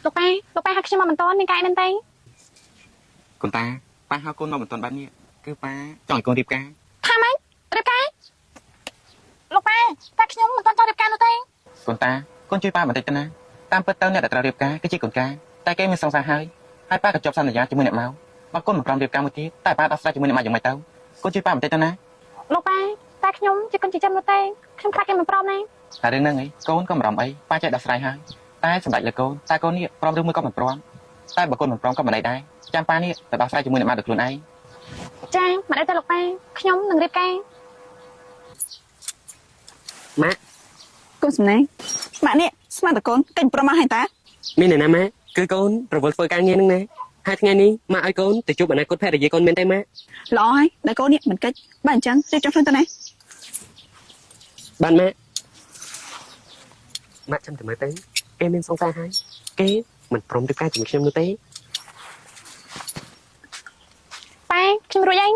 លោកប៉ាហៅខ្ញុំមកមិនតន់មានកាយមែនទេកូនតាប៉ាហៅកូនមកមិនទាន់បែបនេះគឺប៉ាចង់ឲ្យកូនរៀបការថាម៉េចរៀបការលោកប៉ាតែខ្ញុំមិនតន់ចង់រៀបការនោះទេកូនតាកូនជួយប៉ាបន្តិចទៅណាតាមពិតទៅអ្នកដែលត្រូវរៀបការគឺជាកូនកាតែគេមានសង្សារហើយប៉ាក៏ជាប់សន្យាជាមួយអ្នកមកបើកូនមិនព្រមរៀបការមួយទៀតតែប៉ាដោះស្រាយជាមួយអ្នកមកយ៉ាងម៉េចទៅកូនជួយប៉ាបន្តិចទៅណាលោកប៉ាតែខ្ញុំជាកូនចិញ្ចឹមនោះទេខ្ញុំខ្លាចគេមិនព្រមណាតែរឿងហ្នឹងអីកូនក៏មិនរំអីប៉ាចេះដោះស្រាយហើយតែសម្ដេចលើកូនតែកូននេះព្រមឬមួយក៏មិនព្រមតែបើកូនមិនព្រមក៏មិនដែរចាំប៉ានេះទៅដោះស្រាយជាមួយអ្នកមកដោយខ្លួនឯងចាមិនដែរទេលោកប៉ាខ្ញុំនឹងរៀបការម៉ាក់កូនសំណាងម៉ាក់នេះស្មានតកូនកិច្ចប្រមាស់ហើយតាមានអ្នកណាម៉ាក់គឺកូនរវល់ធ្វើការងារហ្នឹងណាហើយថ្ងៃនេះម៉ាក់ឲ្យកូនទៅជួបអនាគតភរិយាកូនមែនទេម៉ាក់ល្អហើយតែកូននេះមិនកិច្ចបើអញ្ចឹងរៀបចំខ្លួនទៅណាបានម៉ាក់ចាំតែមើលទៅគេមានសង្សារហើយគេមិនព្រមរៀបការជាមួយខ្ញុំនោះទេប៉ាខ្ញុំរួចហើយ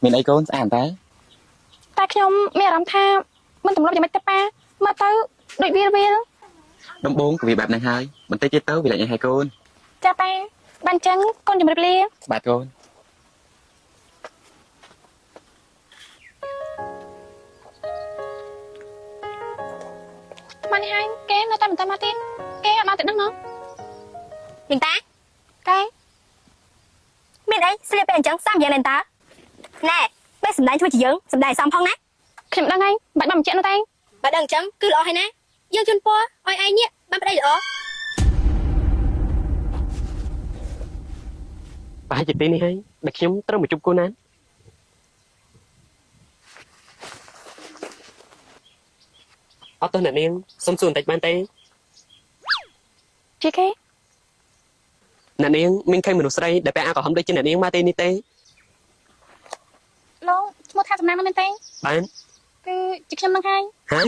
មានអីកូនស្អាតតែខ្ញុំមានអារម្មណ៍ថាមិនទម្លាប់យ៉ាងម៉េចទេប៉ាមកទៅដូចវាដំបងក៏វាបែបហ្នឹងហើយបន្តិចទៀតទៅវាលạnhហើយកូនចាប៉ាបានអញ្ចឹងកូនជម្រាបលាបាទកូនមកនេះហើយគេនៅតែបន្តមកទៀតគេអត់មកទៀតហ្នឹងនាងតាគេមានអីស្លៀកពេលអញ្ចឹងសាមយ៉ាងណាតាណែពេលសម្ដែងធ្វើជាយើងសម្ដែងសំផងណាខ្ញុំដឹងហើយបាច់បានបញ្ជាក់នោះទេបើដឹងអញ្ចឹងគឺល្អហើយណាយើងជូនពរឲ្យឯងនេះបានប្តីល្អប្រហែលជាពេលនេះហើយដែលខ្ញុំត្រូវមកជួបកូនណាអត់ទៅអ្នកនាងសុំសួរបន្តិចបានទេជាគេអ្នកនាងមានឃើញមនុស្សស្រីដែលពាក់អាវក្រហមដូចជាអ្នកនាងមកទេនេះទេលោកឈ្មោះថាសំណាងនោះមែនទេបានគឺជាខ្ញុំនឹងហើយហ៎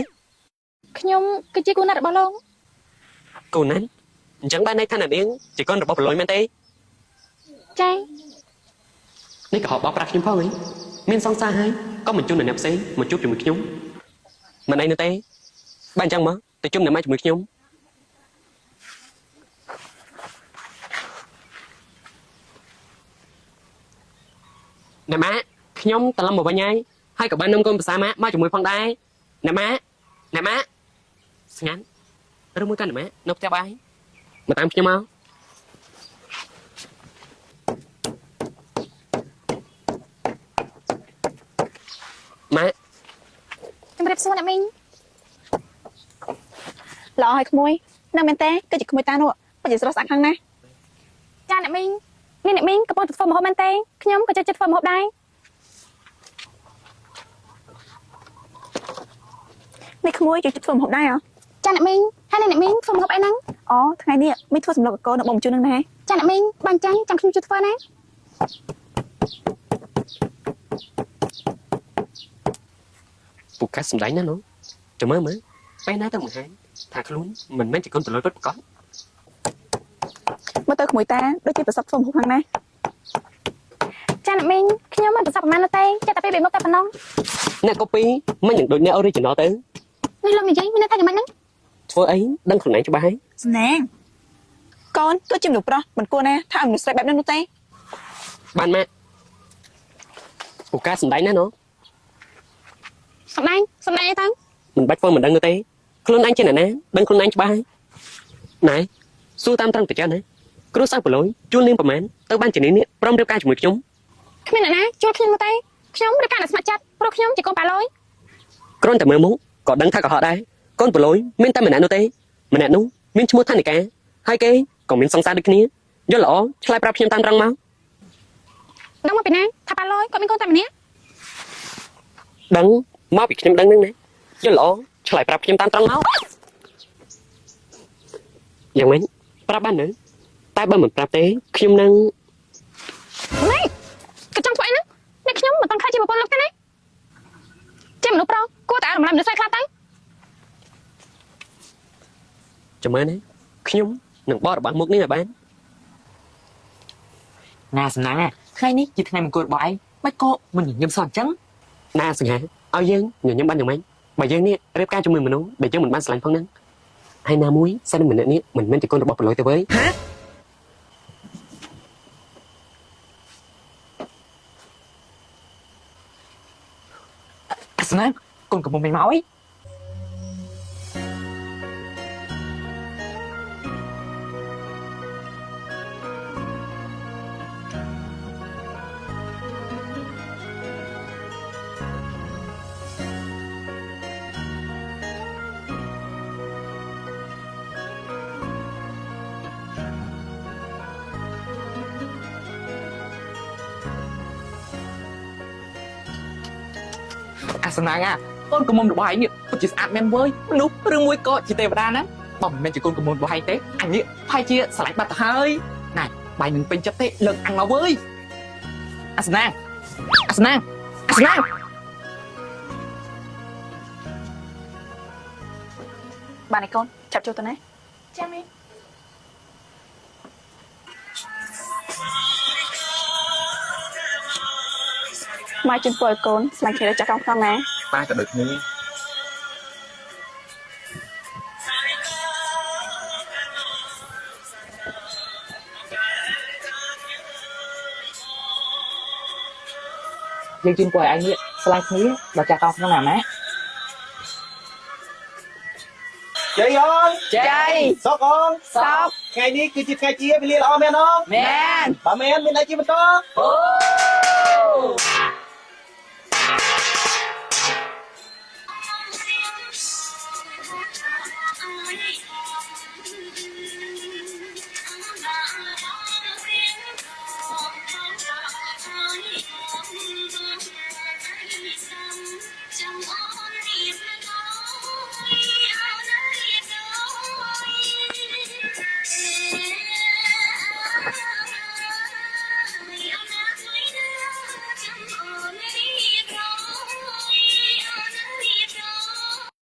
ខ្ញុំគឺជាគូណាត់របស់លោកកូនណាអញ្ចឹងបានន័យថាអ្នកនាងជាកូនរបស់ប្រឡយមែនទេចានេះក៏ហៅបោកប្រាស់ខ្ញុំផងហីមានសង្សារហើយក៏មិនជួបអ្នកផ្សេងមកជួបជាមួយខ្ញុំមិនអីនោះទេបានអញ្ចឹងមកទៅជុំអ្នកម៉ែជាមួយខ្ញុំអ្នកម៉ែខ្ញុំត្រឡប់មកវិញហើយក៏បាននាំកូនភាសាម៉ាក់មកជាមួយផងដែរអ្នកម៉ាក់ស្ងាត់ឬមួយកាន់អ្នកម៉ាក់នៅផ្ទះបាយមកតាមខ្ញុំមកម៉ាក់ជំរាបសួរអ្នកមីងល្អហើយក្មួយនៅមែនទេគឺជាក្មួយតានោះពិតជាស្រស់ស្អាតខ្លាំងណាស់ចាអ្នកមីងនេះអ្នកមីងកំពុងធ្វើម្ហូបមែនទេខ្ញុំក៏ចិត្តធ្វើម្ហូបដែរនេះក្មួយជួយធ្វើម្ហូបដែរហ៎ចាអ្នកមីងហើយអ្នកមីងធ្វើម្ហូបអីហ្នឹងអូថ្ងៃនេះមីធ្វើសម្លកកូននៅបងជូននឹងណាចាអ្នកមីងបានចាំខ្ញុំជួយធ្វើណាពូកាសសម្ដែងណានោះចាំមើលពេលណាទៅបង្ហាញថាខ្លួនមិនមែនជាកូនប្រឡយពិតប្រាកដមកទៅក្មួយតាដូចជាប្រសពធ្វើម្ហូបខ្លាំងណាស់ចាអ្នកមីងខ្ញុំមិនប្រសពប្រហែលទេចេះតែពីមុខតែប៉ុណ្ណឹងអ្នកកូពីមិនយ៉ាងដូចអ្នក original ទៅនេះលោកនិយាយមានន័យថាយ៉ាងម៉េចហ្នឹងធ្វើអីដឹងខ្លួនឯងច្បាស់ហើយសំណាងកូនទោះជាមនុស្សប្រុសមិនគួរណាថាឲ្យមនុស្សស្រីបែបនេះនោះទេបានម៉ាក់ពូកាសម្ដែងណានោះសម្ដែងអីទៅមិនបាច់ធ្វើមិនដឹងនោះទេខ្លួនឯងជាអ្នកណាដឹងខ្លួនឯងច្បាស់ហើយណែសួរតាមត្រង់ទៅចុះណាគ្រូសាស្ត្រប្រឡយជួលនាងប្រមាណទៅបានជានាងនេះព្រមរៀបការជាមួយខ្ញុំគ្មានអ្នកណាជួលខ្ញុំទេខ្ញុំរៀបការអ្នកស្ម័គ្រចិត្តព្រោះខ្ញុំជាកូនប៉ាឡយគ្រាន់តែមើលមុខក៏ដឹងថាកុហកដែរកូនប្រឡយមានតែម្នាក់នោះទេម្នាក់នោះមានឈ្មោះថានិកាហើយគេក៏មានសង្សារដូចគ្នាយល់ល្អឆ្លើយប្រាប់ខ្ញុំតាមត្រង់មកដឹងមកពីណាថាប៉ាឡយគាត់មានកូនតែម្នាក់ដឹងមកពីខ្ញុំដឹងហ្នឹងណាយល់ល្អឆ្លើយប្រាប់ខ្ញុំតាមត្រង់មកយ៉ាងម៉េចប្រាប់បាននៅតែបើមិនប្រាប់ទេខ្ញុំនឹងម៉េចក៏ចង់ធ្វើអីហ្នឹងនេះខ្ញុំមិនต้องខ្លាចជាប្រពន្ធលោកទេណាជាមនុស្សប្រុសគួរតែឲ្យរំលែកមនុស្សស្រីខ្លះទៅចាំមើលណាខ្ញុំនឹងបករបស់មុខនេះឲ្យបានណាសំណាងថ្ងៃនេះជាថ្ងៃមង្គលរបស់ឯងមិនក៏មិនញញឹមសោះអញ្ចឹងណាសង្ហាឲ្យយើងញញឹមបានយ៉ាងម៉េចបើយើងនេះរៀបការជាមួយមនុស្សដែលយើងមិនបានស្រឡាញ់ផងហ្នឹង hai na muối sao nên mìnhនេះមិនមែនជាកូនរបស់ប្រឡយទេវើយ អាសណាកូនកំពុងមិនមកអី អាសណាកូនកុំមុំរបស់ឯងនេះពិតជាស្អាតមែនវើយមនុស្សឬមួយក៏ជាទេវតាណាបើមិនមែនជាកូនកុំមុំរបស់ឯងទេអញនេះផាយជាស្រឡាញ់បាត់ទៅហើយណែបាយមិនពេញចិត្តទេលើកអាំងមកវើយអាសណាអាសណាអាសណា បានឯកូនចាប់ចូលទៅណាចាំមីមកជូនពរឲ្យកូនស្លាញ់គ្នាដល់ចាស់កំផងណា ប៉ាក៏ដូចគ្នា យើងជូនពរឲ្យឯងនេះស្លាញ់គ្នាដល់ចាស់កោក្នុងណាម៉ា ជ័យអូន ចៃ សុកអូន សោក ថ្ងៃនេះគឺជាថ្ងៃជាវេលាល្អមែនអត់ មែន បើមែនមានអីជាបន្ត អូ